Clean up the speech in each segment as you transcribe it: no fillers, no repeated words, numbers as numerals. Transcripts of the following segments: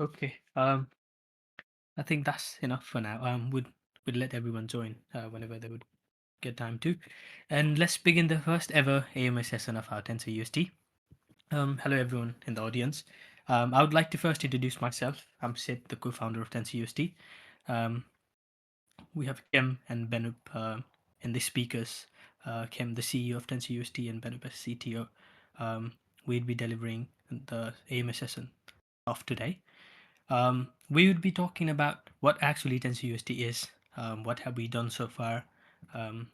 Okay. I think that's enough for now. We'd let everyone join whenever they would get time to, and let's begin the first ever AMA session of our TensorUSD. Hello everyone in the audience. I would like to first introduce myself. I'm Sid, the co-founder of TensorUSD. Um, we have Kim and Benup in the speakers. Kim, the CEO of TensorUSD, and Benup as CTO. We'd be delivering the AMA session of today. We would be talking about what actually TensorUSD is, what have we done so far, um,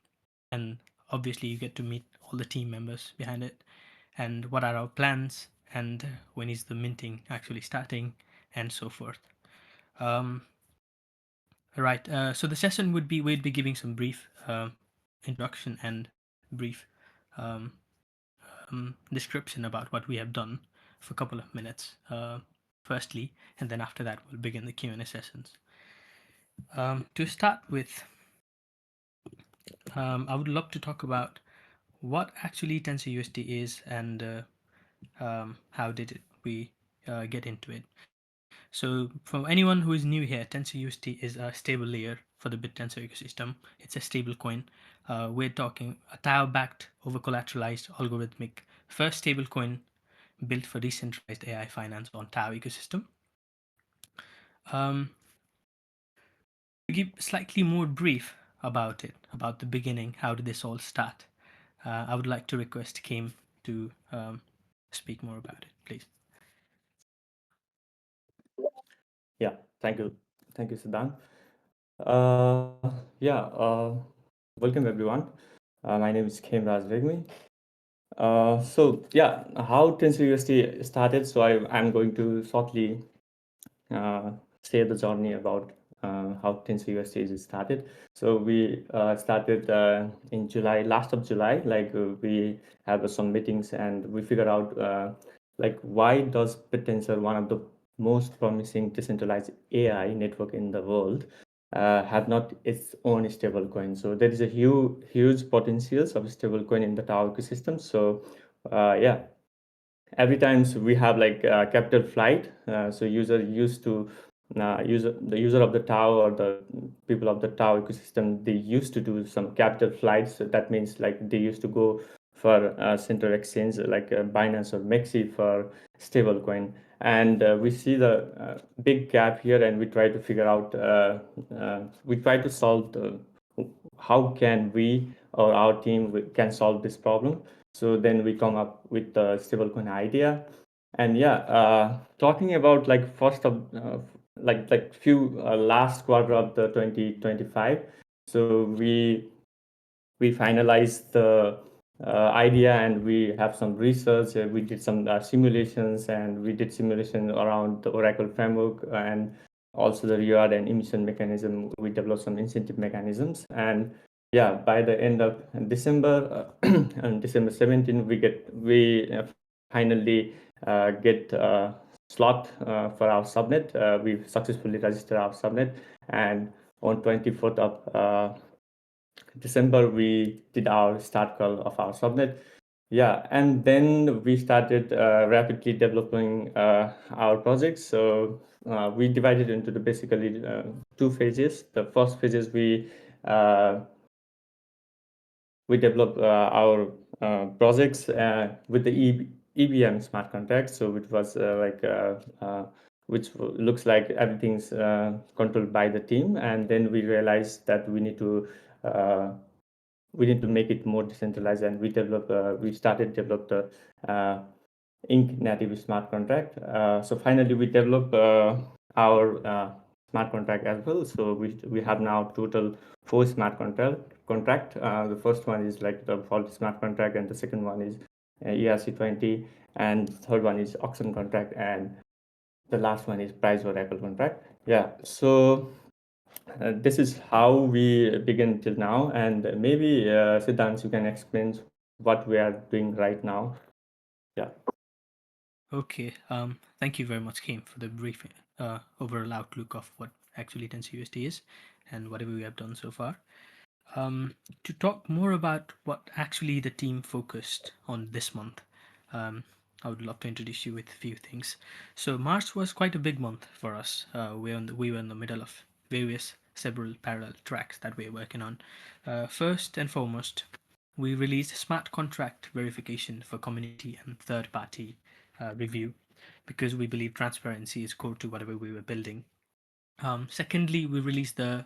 and obviously you get to meet all the team members behind it, and what are our plans, and when is the minting actually starting, and so forth. Um, right. So the session we'd be giving some brief introduction and brief um, description about what we have done for a couple of minutes. Firstly, and then after that we'll begin the Q&A sessions. To start with, I would love to talk about what actually TensorUSD is and how did we get into it. So for anyone who is new here, TensorUSD is a stable layer for the Bittensor ecosystem. It's a stable coin. We're talking a Tau-backed, over-collateralized, algorithmic first stable coin built for decentralized AI finance on Tau ecosystem. Um, to give slightly more brief about it, about the beginning, how did this all start? I would like to request Kim to speak more about it, please. Yeah, thank you. Thank you, Siddhant. Uh, yeah, welcome everyone. My name is Khem Rajvegmi. So how TensorUSD started. So I'm going to shortly uh, share the journey about how TensorUSD is started. So we started in July, last of July. We have some meetings and we figure out why does Bittensor, one of the most promising decentralized AI network in the world, have not its own stable coin. So there is a huge potential of stablecoin in the Tau ecosystem. So yeah, every times we have capital flight, so user used to the user of the Tau or the people of the Tau ecosystem, they used to do some capital flights. So that means like they used to go for central exchange like Binance or Mexi for stablecoin, and we see the big gap here, and we try to figure out we try to solve how can we or our team can solve this problem. So then we come up with the stablecoin idea, and talking about like first of few last quarter of the 2025. So we finalized the idea, and we have some research. We did some simulations, and we did simulation around the Oracle framework and also the reward and emission mechanism. We developed some incentive mechanisms, and yeah, by the end of December, on December 17, we finally get slot for our subnet. We successfully registered our subnet, and on 24th of December, we did our start call of our subnet. Yeah, and then we started rapidly developing our project. So we divided into the basically two phases. The first phase is we develop our projects with the EVM smart contract. So it was which looks like everything's controlled by the team, and then we realized that uh, we need to make it more decentralized, and we started develop the Inc. native smart contract. So finally, we developed our smart contract as well. So we have now total 4 smart contract. The first one is like the faulty smart contract, and the second one is ERC20, and the third one is auction contract, and the last one is price oracle contract. Yeah. So this is how we begin till now, and maybe Siddhant, you can explain what we are doing right now. Yeah. Okay. Thank you very much, Kim, for the brief overall outlook of what actually TensorUSD is and whatever we have done so far. To talk more about what actually the team focused on this month, um, I would love to introduce you with a few things. So March was quite a big month for us. We were in the middle of several parallel tracks that we were working on. First and foremost, we released smart contract verification for community and third party review because we believe transparency is core to whatever we were building. Secondly, we released the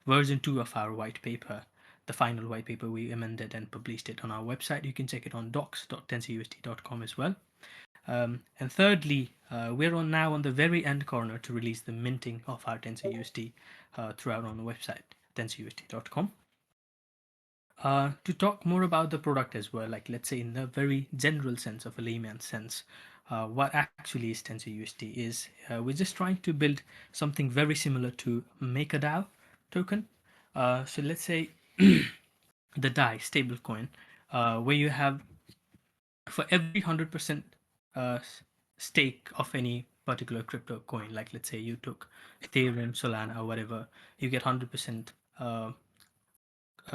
version 2 of our white paper, the final white paper. We amended and published it on our website. You can check it on docs.tensorusd.com as well. And thirdly, we're now on the very end corner to release the minting of our TensorUSD throughout on the website, tensorusd.com. To talk more about the product as well, like let's say in the very general sense of a layman sense, what actually is TensorUSD is we're just trying to build something very similar to MakerDAO token. So let's say the DAI stablecoin, where you have for every 100% uh, stake of any particular crypto coin, like let's say you took Ethereum, Solana, or whatever, you get 100%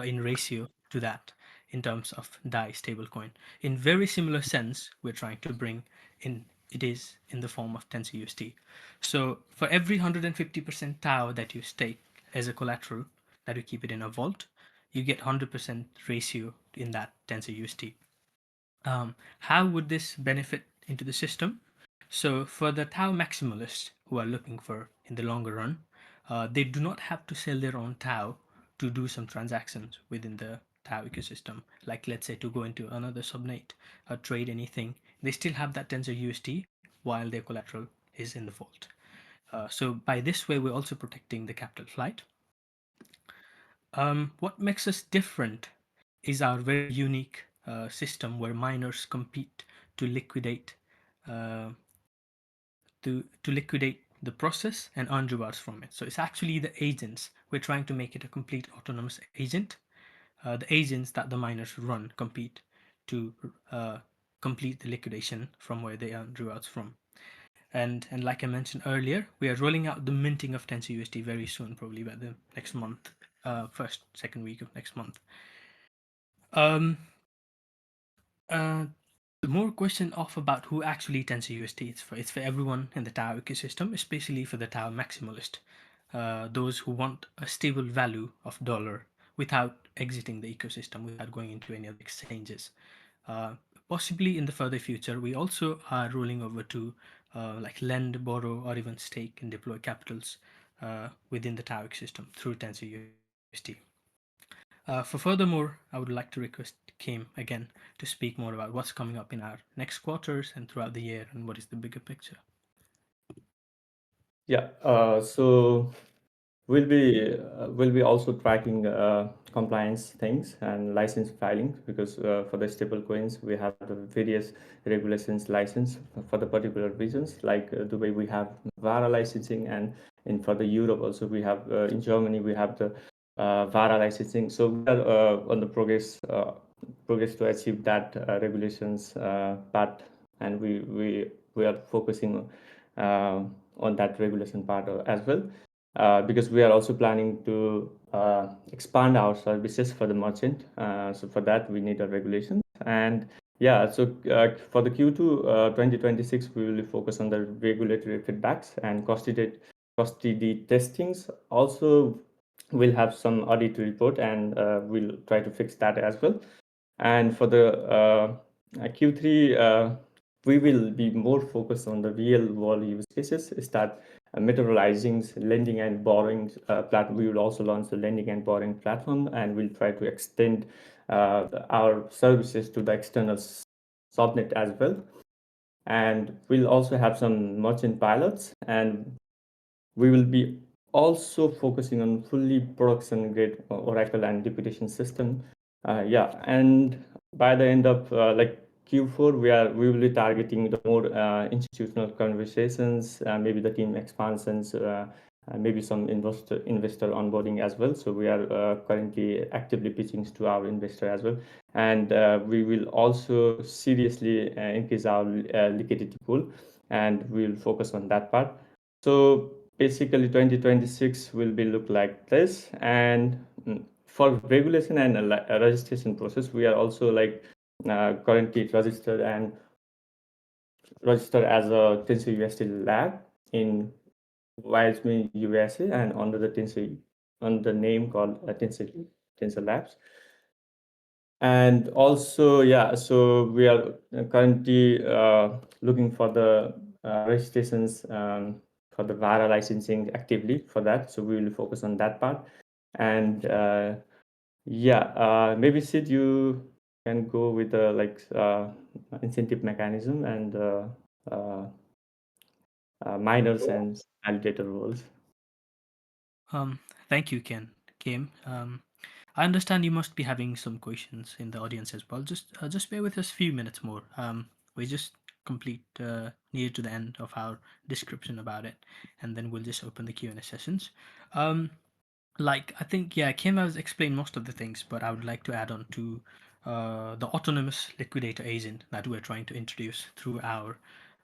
in ratio to that in terms of DAI stablecoin. In very similar sense, we're trying to bring in it is in the form of TensorUSD. So for every 150% tau that you stake as a collateral that you keep it in a vault, you get 100% ratio in that TensorUSD. How would this benefit into the system? So for the tau maximalists who are looking for in the longer run, they do not have to sell their own tau to do some transactions within the tau ecosystem. Like let's say to go into another subnet or trade anything, they still have that tensor USD while their collateral is in the vault. So by this way, we're also protecting the capital flight. What makes us different is our very unique system where miners compete to liquidate uh, to liquidate the process and earn rewards from it. So it's actually the agents. We're trying to make it a complete autonomous agent. The agents that the miners run compete to uh, complete the liquidation from where they earn rewards from. And like I mentioned earlier, we are rolling out the minting of TensorUSD very soon, probably by the next month, first second week of next month. Um, uh, more question off about who actually TensorUSD. It's for everyone in the Tau ecosystem, especially for the Tau maximalist, those who want a stable value of dollar without exiting the ecosystem, without going into any other exchanges. Uh, Possibly in the further future, we also are rolling over to like lend, borrow, or even stake and deploy capitals within the Tau ecosystem through TensorUSD. For furthermore, I would like to request Kim again to speak more about what's coming up in our next quarters and throughout the year and what is the bigger picture. Yeah. So we'll be also tracking compliance things and license filing because for the stable coins we have the various regulations license for the particular regions like the way we have VARA licensing and in for the Europe also we have in Germany we have the VARA licensing. So we are on the progress to achieve that regulations part, and we are focusing on that regulation part as well. Because we are also planning to expand our services for the merchant. So for that, we need a regulation. And yeah, so for the Q2 2026, we will focus on the regulatory feedbacks and custody testings. Also, we'll have some audit report and we'll try to fix that as well. And for the Q3, we will be more focused on the real world use cases. Start materializing lending and borrowing platform. We will also launch the lending and borrowing platform, and we'll try to extend our services to the external subnet as well. And we'll also have some merchant pilots, and we will be also focusing on fully production grade Oracle and deputation system. Yeah, and by the end of like Q4, we will be targeting the more institutional conversations, maybe the team expansions, maybe some investor onboarding as well. So we are currently actively pitching to our investor as well, and we will also seriously increase our liquidity pool, and we will focus on that part. So basically 2026 will be look like this. And for regulation and registration process, we are also like currently registered and registered as a TensorUSD lab in Wyoming, USA, and under the name called Tensor Labs. And also, yeah, so we are currently looking for the registrations for the VARA licensing actively for that. So we will focus on that part. And yeah, maybe Sid, you can go with the incentive mechanism and uh, minors and validator roles. Um, Thank you, Kim. I understand you must be having some questions in the audience as well. Just bear with us a few minutes more. We just complete near to the end of our description about it, and then we'll just open the Q&A sessions. Um, like I think yeah, Kim has explained most of the things, but I would like to add on to the autonomous liquidator agent that we're trying to introduce through our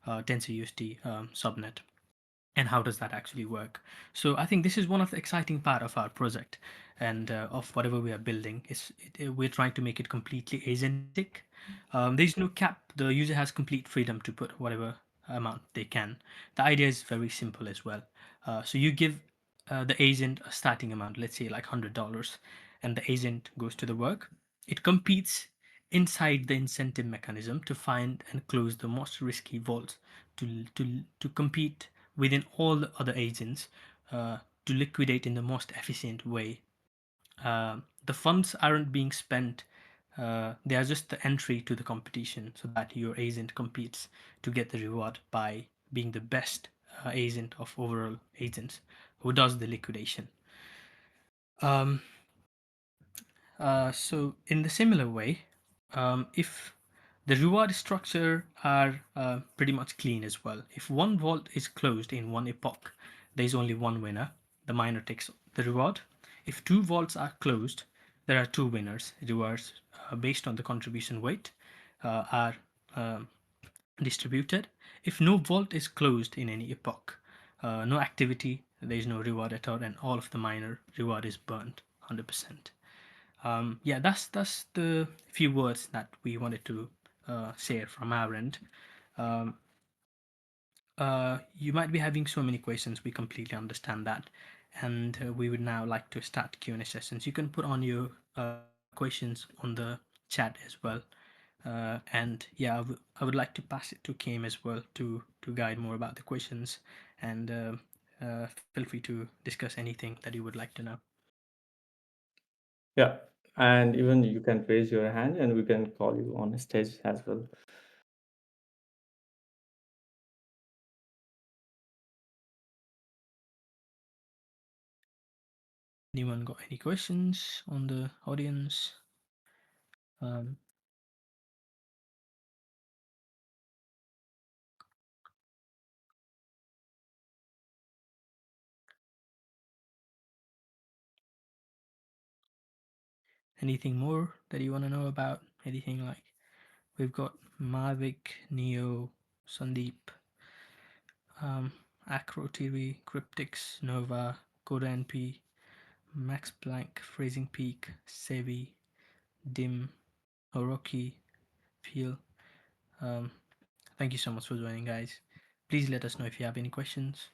TensorUSD subnet, and how does that actually work. So I think this is one of the exciting part of our project, and of whatever we are building is we're trying to make it completely agentic. There's no cap, the user has complete freedom to put whatever amount they can. The idea is very simple as well. So you give the agent a starting amount, let's say like $100, and the agent goes to the work. It competes inside the incentive mechanism to find and close the most risky vaults, to compete within all the other agents, to liquidate in the most efficient way. The funds aren't being spent, they are just the entry to the competition so that your agent competes to get the reward by being the best agent of overall agents who does the liquidation. Um, so in the similar way, if the reward structure are pretty much clean as well. If one vault is closed in one epoch, there is only one winner. The miner takes the reward. If two vaults are closed, there are two winners. Rewards based on the contribution weight are um, distributed. If no vault is closed in any epoch, no activity, there is no reward at all, and all of the miner reward is burnt 100%. Yeah, that's the few words that we wanted to share from our end. Um, you might be having so many questions. We completely understand that, and we would now like to start Q&A sessions. You can put on your questions on the chat as well. And yeah, I would like to pass it to Kim as well to guide more about the questions, and feel free to discuss anything that you would like to know. Yeah, and even you can raise your hand and we can call you on stage as well. Anyone got any questions on the audience? Um, Anything more that you want to know about? Anything like we've got Mavic, Neo, Sandeep, um, Acro TV, Cryptix, Nova, Coda NP, Max Planck, Phrasing Peak, Sevi, Dim, Oroki, Feel. Um, Thank you so much for joining, guys. Please let us know if you have any questions.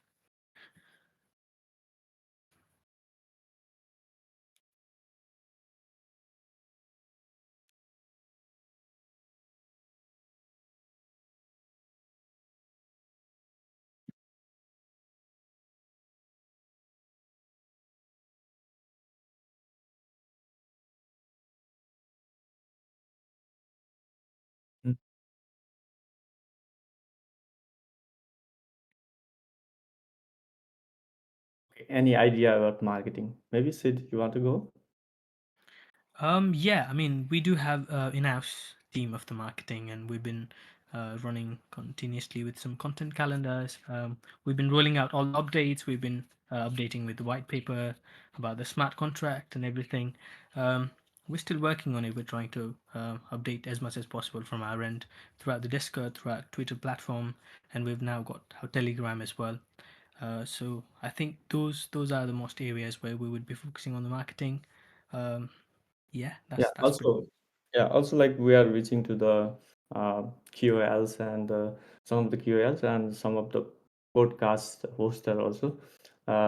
Mm. Any idea about marketing? Maybe Sid, you want to go? Yeah, I mean, we do have in-house team of the marketing, and we've been running continuously with some content calendars. We've been rolling out all the updates. We've been updating with the white paper about the smart contract and everything. Um, we're still working on it. We're trying to update as much as possible from our end throughout the Discord, throughout Twitter platform, and we've now got our Telegram as well. So I think those are the most areas where we would be focusing on the marketing. Um, yeah, Yeah, that's pretty. also, yeah, also like we are reaching to the uh, QOLs and some of the QOLs and some of the podcast hoster also.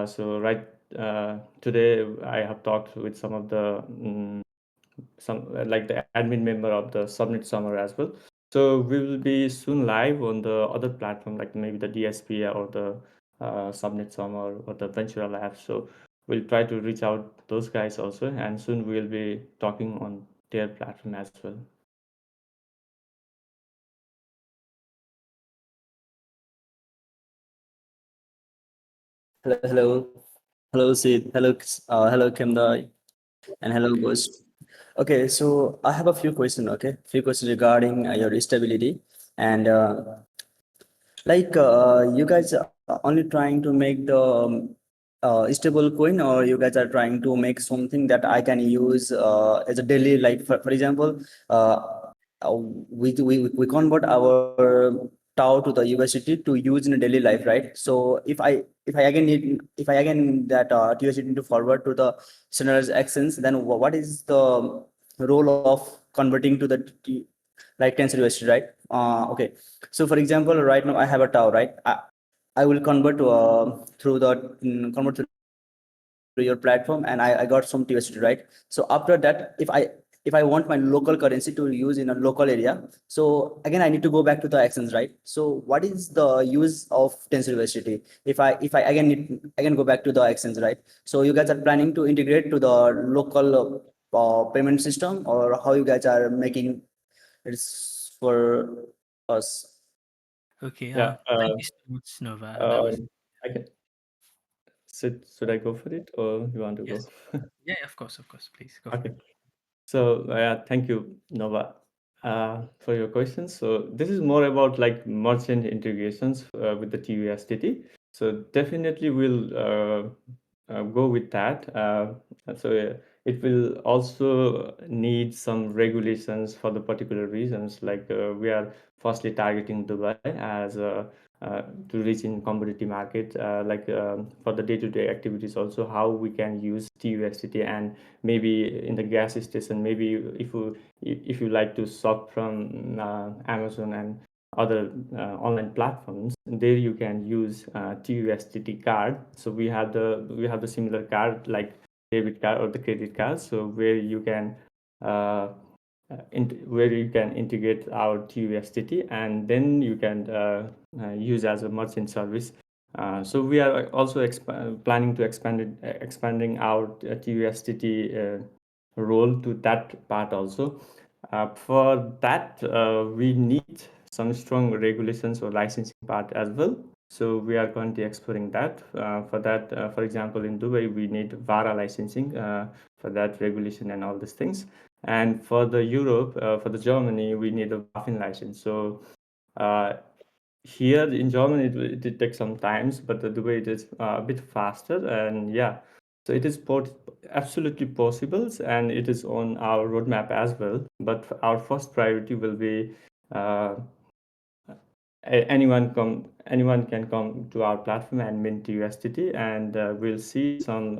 So right today I have talked with some of the some like the admin member of the Subnet Summer as well. So we will be soon live on the other platform like maybe the DSP or the Subnet Summer or the Ventura Lab. So we'll try to reach out those guys also, and soon we'll be talking on their platform as well. Hello, Sid. Hello, Kimda, and hello, Ghost. Okay, so I have a few questions. Okay, few questions regarding your stability, and you guys are only trying to make the stable coin, or you guys are trying to make something that I can use as a daily, like for example, we convert our tau to the USDT to use in a daily life, right? So if I again that USDT to forward to the standardized exchange, then what is the role of converting to the like tensor USDT, right? Okay. So for example, right now I have a tau, right? I will convert to convert through your platform, and I got some TUSDT, right? So after that, if I want my local currency to use in a local area, so again I need to go back to the exchange, right? So what is the use of tensor USDT if I again go back to the exchange, right? So you guys are planning to integrate to the local payment system, or how you guys are making it's for us? Okay. Yeah, Thank you so much, Nova. That was um, I can. Should I go for it or you want to go? yes. Yeah, of course. Please go for Okay. it. So thank you, Nova, for your questions. So this is more about like merchant integrations with the TUSDT. So definitely we'll go with that. So it will also need some regulations for the particular reasons. Like we are firstly targeting Dubai as to reach in commodity market, for the day-to-day activities. Also, how we can use TUSDT and maybe in the gas station, maybe if you like to shop from Amazon and other online platforms, there you can use TUSDT card. So we have the similar card like debit card or the credit card, so uh, where you can integrate our TUSDT and then you can use as a merchant service. So we are also planning to expanding our TUSDT role to that part also. For that, we need some strong regulations or licensing part as well. So we are currently exploring that. For that, for example, in Dubai, we need VARA licensing for that regulation and all these things. And for the Europe, for the Germany, we need a BaFin license. So uh, here in Germany, it did take some times, but the Dubai it is a bit faster. And yeah, so it is absolutely possible, and it is on our roadmap as well. But our first priority will be uh, anyone can come to our platform and mint USDT, and we'll see some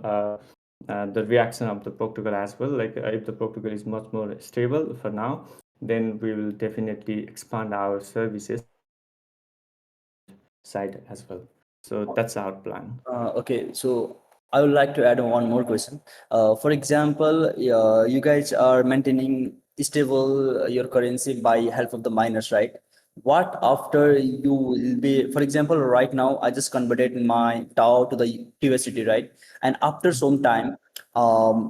the reaction of the protocol as well. Like if the protocol is much more stable for now, then we will definitely expand our services side as well. So that's our plan. Okay, so I would like to add one more question. For example, you guys are maintaining stable your currency by help of the miners, right? What after you will be, for example, right now I just converted my tau to the USDT, right? And after some time,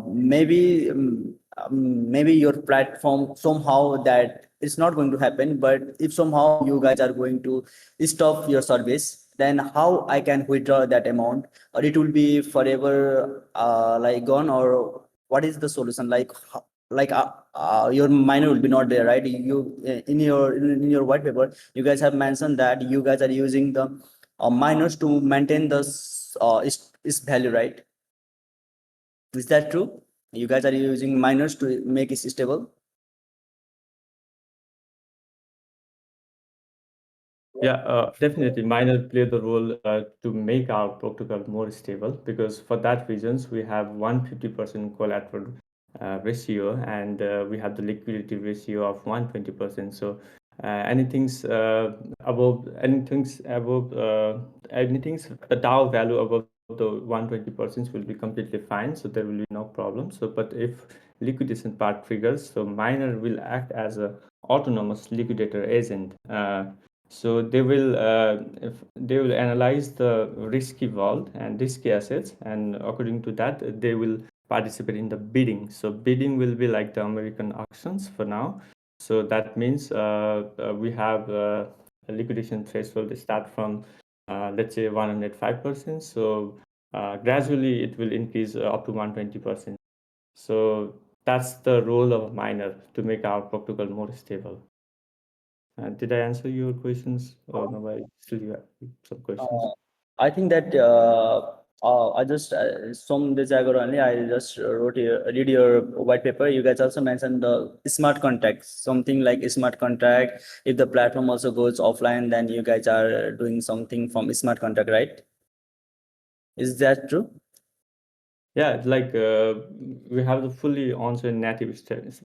maybe your platform somehow that it's not going to happen. But if somehow you guys are going to stop your service, then how I can withdraw that amount, or it will be forever like gone, or what is the solution? Your miner will be not there, right? In your white paper, you guys have mentioned that you guys are using the miners to maintain the is value, right? Is that true? You guys are using miners to make it stable? Yeah, definitely. Miner play the role to make our protocol more stable, because for that reasons we have 150% collateral ratio, and we have the liquidity ratio of 120%. So anything's the Tau value above the 120% will be completely fine, so there will be no problem. So but if liquidation part triggers, so miner will act as a autonomous liquidator agent. So they will analyze the risky vault and risky assets, and according to that they will participate in the bidding. So bidding will be like the American auctions for now. So that means we have a liquidation threshold start from let's say 105%. So gradually it will increase up to 120%. So that's the role of a miner, to make our protocol more stable. Did I answer your questions, or no? I still have some questions. I think that I just some days ago only I just read your white paper. You guys also mentioned the smart contracts, something like a smart contract. If the platform also goes offline, then you guys are doing something from smart contract, right? Is that true? Yeah, like we have the fully on-chain native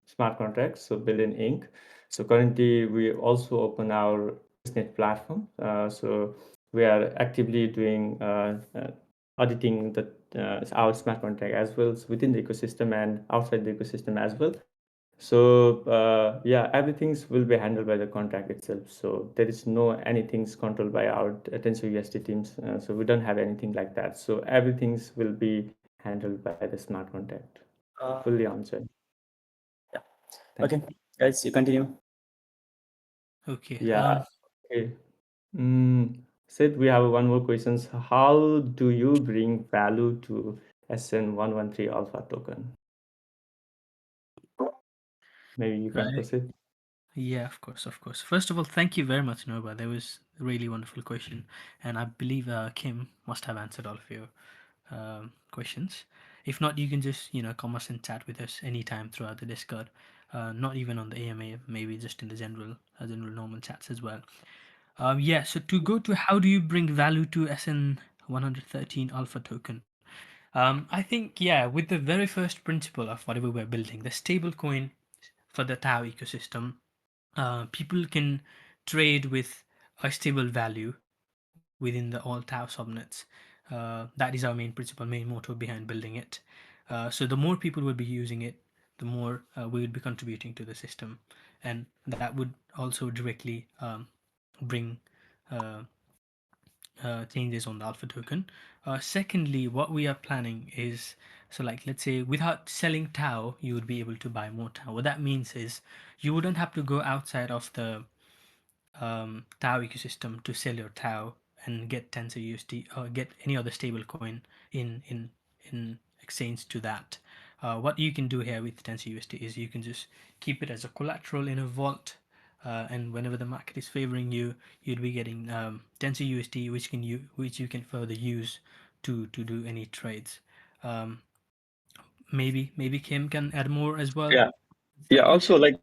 smart contracts, so built in Ink. So currently we also open our testnet platform. So we are actively doing auditing our smart contract as well, so within the ecosystem and outside the ecosystem as well. So yeah, everything's will be handled by the contract itself. So there is no anything's controlled by our TensorUSD teams. So we don't have anything like that. So everything's will be handled by the smart contract, fully on-chain. Yeah. Thank Okay, guys, you continue. Okay. you. Yeah. Okay. Sid, we have one more questions. How do you bring value to SN113 alpha token? Maybe you can Right. proceed. Yeah, of course, of course. First of all, thank you very much, Noba. That was a really wonderful question, and I believe Kim must have answered all of your questions. If not, you can just come us and chat with us anytime throughout the Discord. Not even on the AMA, maybe just in the general normal chats as well. Yeah. So to go to how do you bring value to SN 113 alpha token? I think with the very first principle of whatever we're building, the stablecoin for the Tau ecosystem, people can trade with a stable value within the all Tau subnets. That is our main principle, main motto behind building it. So the more people will be using it, the more we would be contributing to the system, and that would also directly bring uh, changes on the alpha token. Secondly, what we are planning is, so like let's say without selling Tau, you would be able to buy more Tau. What that means is you wouldn't have to go outside of the Tau ecosystem to sell your Tau and get Tensor USD or get any other stable coin in exchange to that. What you can do here with Tensor USD is you can just keep it as a collateral in a vault, and whenever the market is favoring you, you'd be getting Tensor USD, which you can further use to do any trades. Um, maybe Kim can add more as well. Yeah. Yeah. That Also, question.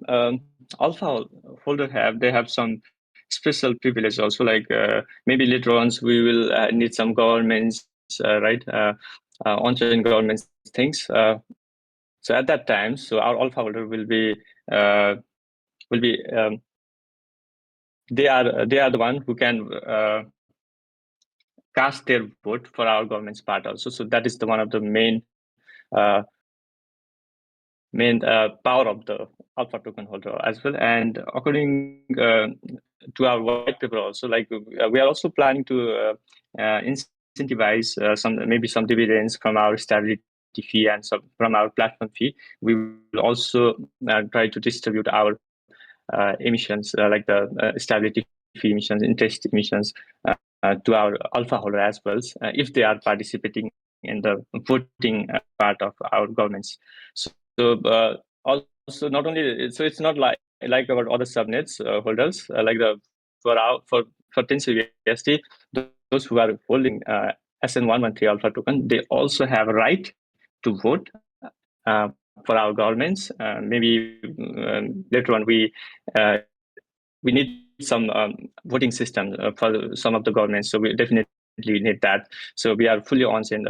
like alpha holder they have some special privilege. Also, like maybe later on we will need some governments, right? On-chain governments things. So at that time, so our alpha holder uh, will be they are the one who can cast their vote for our government's part also. So that is the one of the uh, power of the alpha token holder as well. And according to our white paper also, like we are also planning to incentivize some dividends from our stability fee and some from our platform fee. We will also try to distribute our emissions, like the stability fee emissions, interest emissions, to our alpha holder as well, if they are participating in the voting part of our governments. So also not only, so it's not like about other subnets holders, like the for TensorUSD, those who are holding SN113 alpha token, they also have a right to vote for our governments. Maybe later on we need some voting system for some of the governments. So we definitely need that. So we are fully on-chain.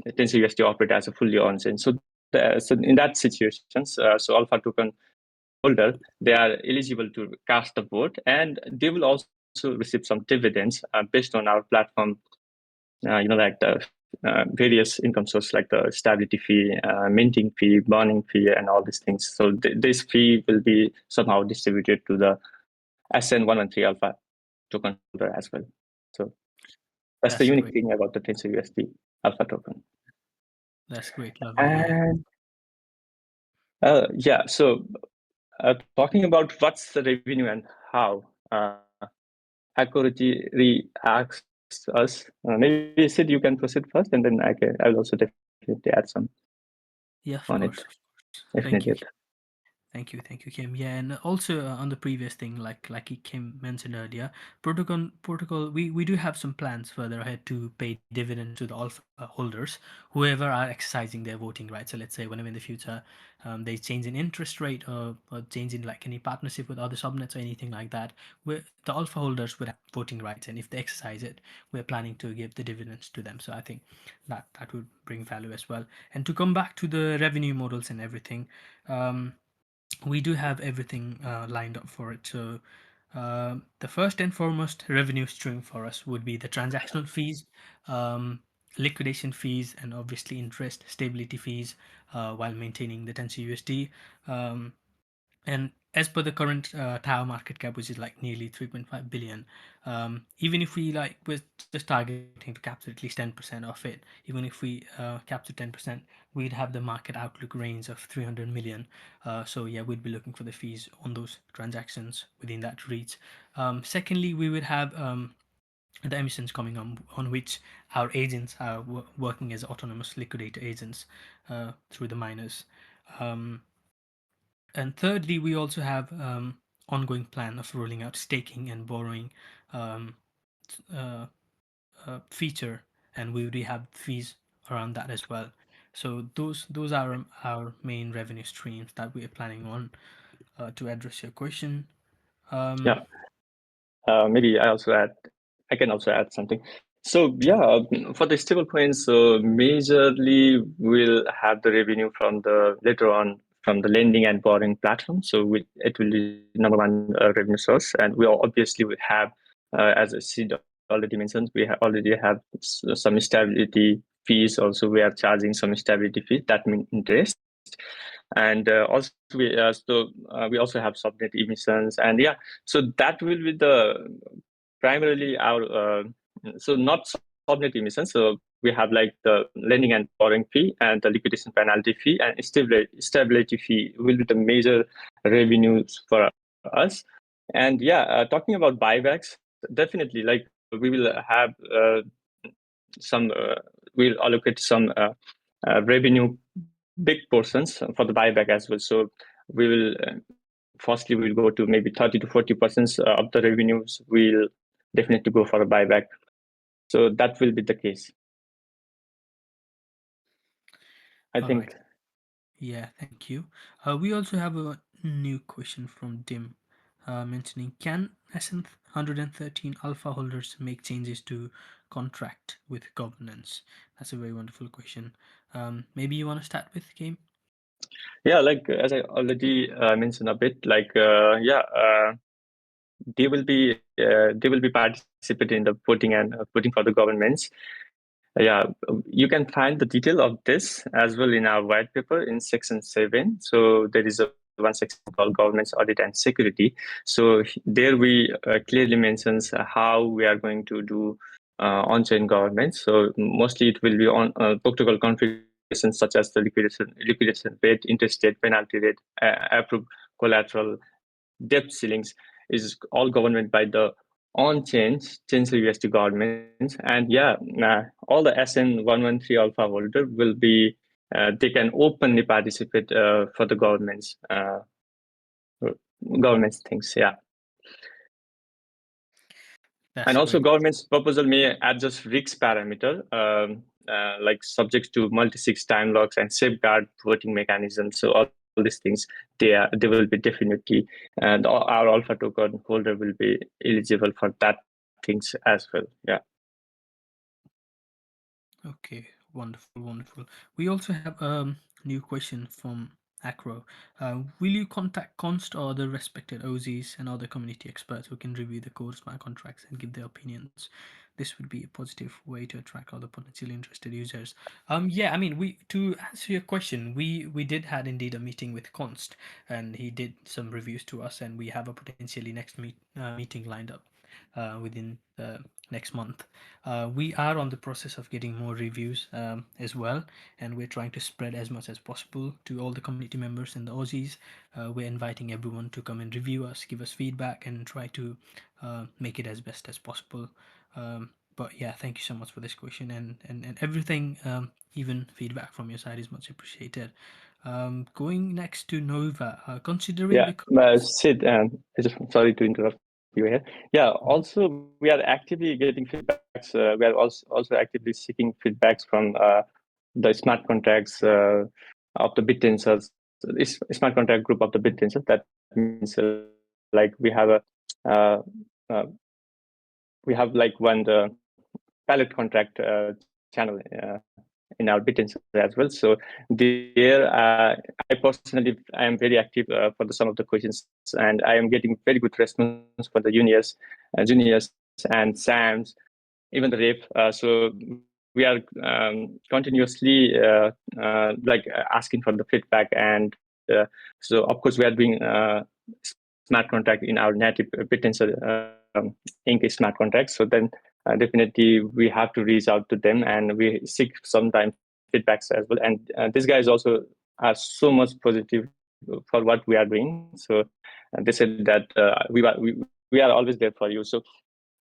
TensorUSD operate as a fully on-chain. So in that situations, so alpha token holder, they are eligible to cast the vote, and they will also receive some dividends based on our platform. Like the various income source, like the stability fee, minting fee, burning fee, and all these things. So this fee will be somehow distributed to the SN113 alpha token holder as well. So that's the That's unique great. thing about the TensorUSD alpha token. That's great. Lovely. Yeah. And yeah, so talking about what's the revenue and how, Hakoriti asks us. Maybe Sid, you can proceed first, and then I will also definitely add some Yeah, of on it course. Of course. if Thank you. needed. Thank you, Kim. Yeah, and also on the previous thing, Kim mentioned earlier, protocol. We do have some plans further ahead to pay dividends to the alpha holders, whoever are exercising their voting rights. So let's say whenever in the future, they change in interest rate or change in like any partnership with other subnets or anything like that, where the alpha holders would have voting rights, and if they exercise it, we're planning to give the dividends to them. So I think that would bring value as well. And to come back to the revenue models and everything. We do have everything lined up for it. So the first and foremost revenue stream for us would be the transactional fees, liquidation fees, and obviously interest, stability fees, while maintaining the Tensor USD. Um, and as per the current tower market cap, which is like nearly 3.5 billion, even if we like we're just targeting to capture at least 10% of it, even if we capture 10%, we'd have the market outlook range of 300 million. So yeah, we'd be looking for the fees on those transactions within that reach. Secondly, we would have the emissions coming on which our agents are working as autonomous liquidator agents through the miners. Um, and thirdly, we also have ongoing plan of rolling out staking and borrowing um, uh, feature, and we already have fees around that as well. So those are our main revenue streams that we are planning on to address your question. Um, Yeah, maybe I can also add something. So yeah, for the stable coins, so majorly we'll have the revenue from the later on from the lending and borrowing platform. So it will be number one revenue source, and we obviously will have, as Sid already mentioned, we already have some stability fees. Also, we are charging some stability fee. That means interest. And also we also have subnet emissions, and yeah, so that will be the primarily our so not subnet emissions. So we have like the lending and borrowing fee and the liquidation penalty fee, and stability fee will be the major revenues for us. And yeah, talking about buybacks, definitely, like we will have some we'll allocate some revenue big portions for the buyback as well. So we will firstly we'll go to maybe 30 to 40% of the revenues. We'll definitely go for a buyback. So that will be the case, I all right. think. Yeah, thank you. We also have a new question from Dim mentioning, can SN113 alpha holders make changes to contract with governance? That's a very wonderful question. Maybe you want to start with Game? Yeah, like as I already mentioned a bit, like yeah, they will be participating in the voting and voting for the governments. Yeah, you can find the detail of this as well in our white paper in section 7. So there is a one section called governance audit and security. So there we clearly mentions how we are going to do on-chain governance. So mostly it will be on protocol configurations such as the liquidation rate, interest rate, penalty rate, approved collateral, debt ceilings is all governed by the on-chain TensorUSD governments. And yeah, all the SN113 alpha holder will be, they can openly participate for the government's things. Yeah. And That's also great. government's proposal may adjust risk parameter, like subject to multi-sig time locks and safeguard voting mechanisms. So all these things, they will be definitely, and our alpha token holder will be eligible for that things as well. Yeah. Okay, wonderful, wonderful. We also have a new question from Acro. Will you contact Const or the respected OZs and other community experts who can review the core smart contracts and give their opinions? This would be a positive way to attract other potentially interested users. Yeah, I mean, we to answer your question, we did had indeed a meeting with Const, and he did some reviews to us, and we have a potentially next meeting lined up within next month. We are on the process of getting more reviews as well, and we're trying to spread as much as possible to all the community members and the Aussies. We're inviting everyone to come and review us, give us feedback, and try to make it as best as possible. But yeah, thank you so much for this question, and everything, even feedback from your side is much appreciated. Going next to Nova, considering Yeah, the current Sid, I just sorry to interrupt you here. Yeah, Mhm. also we are actively getting feedbacks. We are also actively seeking feedbacks from the smart contracts of the Bittensor, smart contract group of the Bittensor. That means like uh, uh, we have like one the pallet contract channel in our Bittensor as well. So there, I personally I am very active for some of the questions, and I am getting very good response for the juniors and SAMs, even the REP. So we are continuously asking for the feedback, and so of course we are doing smart contract in our native Bittensor Inc. smart contract. So then definitely we have to reach out to them, and we seek sometimes feedbacks as well. And these guys also are so much positive for what we are doing. So they said that we are always there for you. So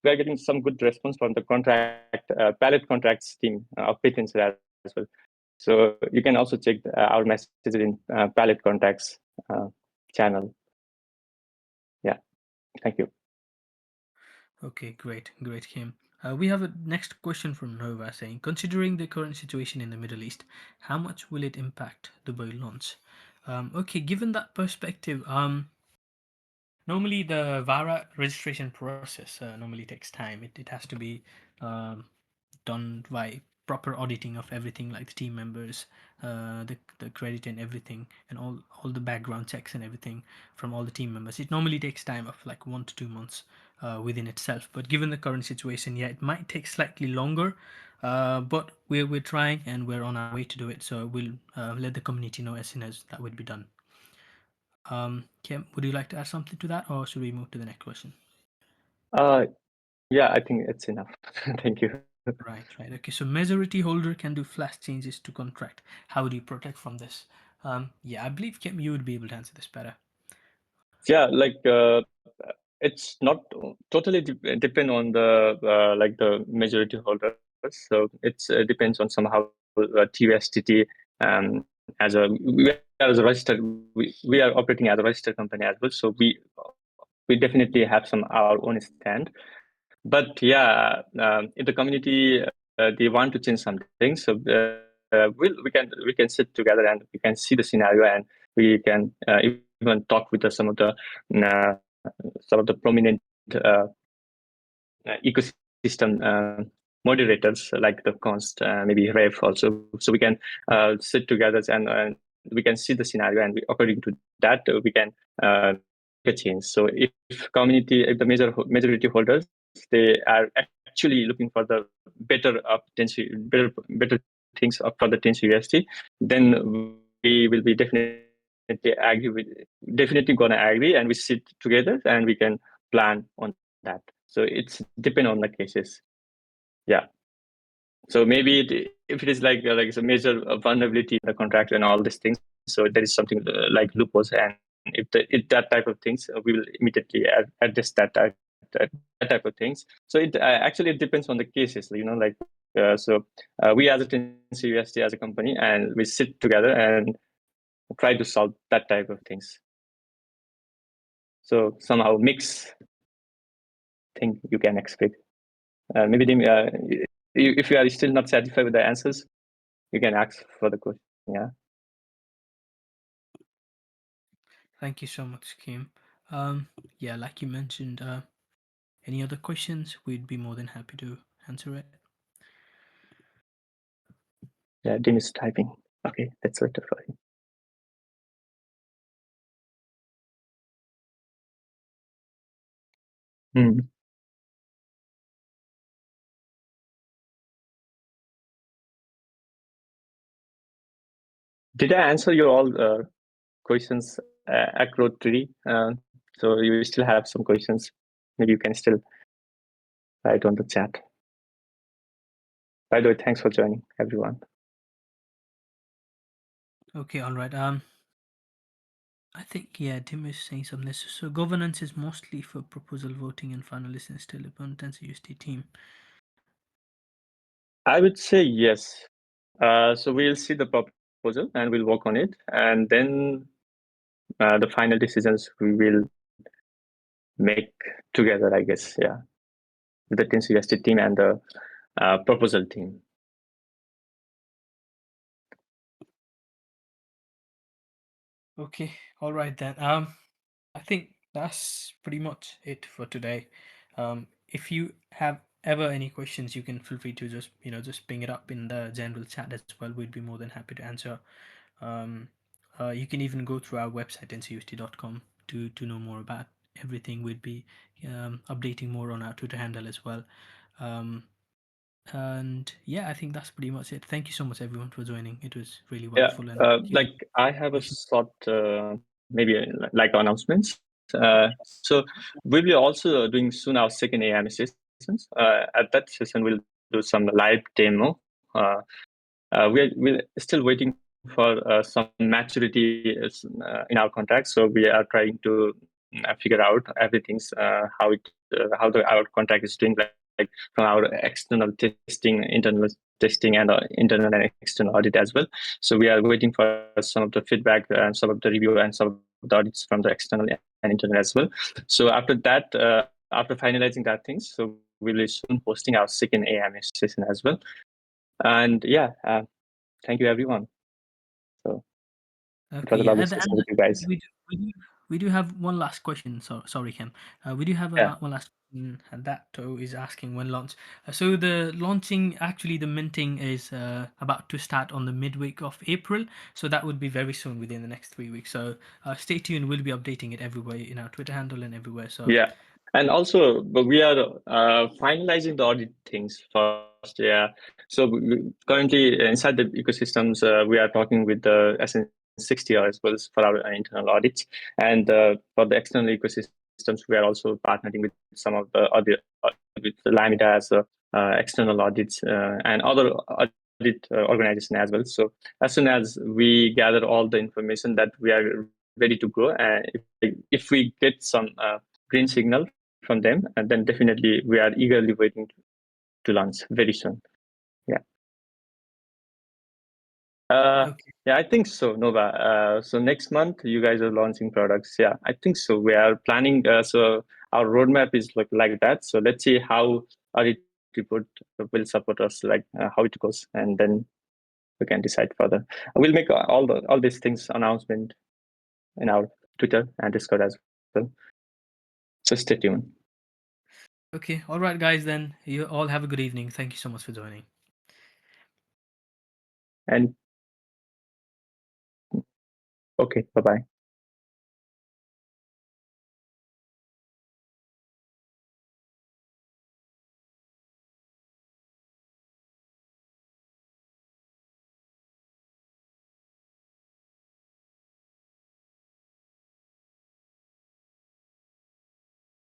we are getting some good response from the contract pallet contracts team of Bittensor as well. So you can also check our messages in pallet contracts channel. Yeah, thank you. Okay, great, Kim. We have a next question from Nova saying, considering the current situation in the Middle East, how much will it impact the bull launch? Okay, given that perspective, normally the VARA registration process normally takes time. It has to be um, done by proper auditing of everything, like the team members, the credit and everything, and all the background checks and everything from all the team members. It normally takes time of like 1 to 2 months within itself. But given the current situation, yeah, it might take slightly longer. But we're trying and we're on our way to do it. So we'll let the community know as soon as that would be done. Kim, would you like to add something to that, or should we move to the next question? Uh, yeah, I think it's enough. Thank you. Right. Okay, so majority holder can do flash changes to contract. How do you protect from this? Yeah, I believe Kim, you would be able to answer this better. Yeah, like it's not totally depend on the like the majority holders. So it's depends on somehow TUSDT as a we are as a registered we are operating as a registered company as well. So we definitely have some our own stand. But yeah, if the community they want to change something, so we can sit together and we can see the scenario, and we can even talk with uh, some of the prominent ecosystem moderators like the Const, maybe Rev also. So we can sit together and we can see the scenario, and according to that we can make a change. So if the majority holders they are actually looking for the better better things for the Tensor USD, then we will be definitely gonna agree, and we sit together and we can plan on that. So it's depend on the cases. Yeah. So maybe if it is like it's a major vulnerability in the contract and all these things, so there is something like loopholes, and if that type of things, we will immediately address that type of things. So it actually it depends on the cases, we as a Tensor USD as a company, and we sit together and try to solve that type of things. So somehow mix thing you can expect. Maybe if you are still not satisfied with the answers, you can ask for the question. Yeah. Thank you so much, Kim. Yeah, like you mentioned, any other questions? We'd be more than happy to answer it. Yeah, Dean is typing. Okay, let's wait for him. Hmm. Did I answer your all questions accurately? So you still have some questions. Maybe you can still write on the chat. By the way, thanks for joining, everyone. Okay, all right. I think Tim is saying something. So governance is mostly for proposal voting and finalists and still upon TensorUSD team. I would say yes. So we'll see the proposal and we'll work on it, and then the final decisions we will make together, I guess. Yeah, the TensorUSD team and the proposal team. Okay, all right then. I think that's pretty much it for today. If you have ever any questions, you can feel free to just bring it up in the general chat as well. We'd be more than happy to answer. Um, you can even go through our website ncust.com to know more about everything. We'd be updating more on our Twitter handle as well. And yeah, I think that's pretty much it. Thank you so much everyone for joining. It was really Yeah, wonderful, and like I have a short, maybe like announcements. So we'll be also doing soon our second AMA sessions. At that session, we'll do some live demo. We're still waiting for some maturity in our contract, so we are trying to figure out everything's how our contract is doing, like from our external testing, internal testing, and internal and external audit as well. So we are waiting for some of the feedback and some of the review and some of the audits from the external and internal as well. So after that, after finalizing that things, so we'll be soon posting our second AMA session as well. And yeah, thank you everyone. So it was okay, a yeah, lovely and, session and with you guys. we do have one last question. So sorry, Ken. We do have Yeah. one last question, and that is asking when launch. So the launching, actually, the minting is about to start on the midweek of April. So that would be very soon, within the next 3 weeks. So stay tuned. We'll be updating it everywhere in our Twitter handle and everywhere. So Yeah. And also, but we are finalizing the audit things first. Yeah. So currently inside the ecosystems, we are talking with the SN60 as well as for our internal audits. And for the external ecosystems, we are also partnering with some of the other, with Lambda as external audits and other audit organization as well. So as soon as we gather all the information that we are ready to go, and if we get some green signal from them, and then definitely we are eagerly waiting to launch very soon. Yeah. okay. Yeah, I think so, Nova. So next month you guys are launching products. Yeah, I think so. We are planning. So our roadmap is like that. So let's see how our report will support us, like how it goes, and then we can decide further. We'll make all these things announcement in our Twitter and Discord as well. So stay tuned. Okay. All right, guys. Then you all have a good evening. Thank you so much for joining. And okay, bye bye.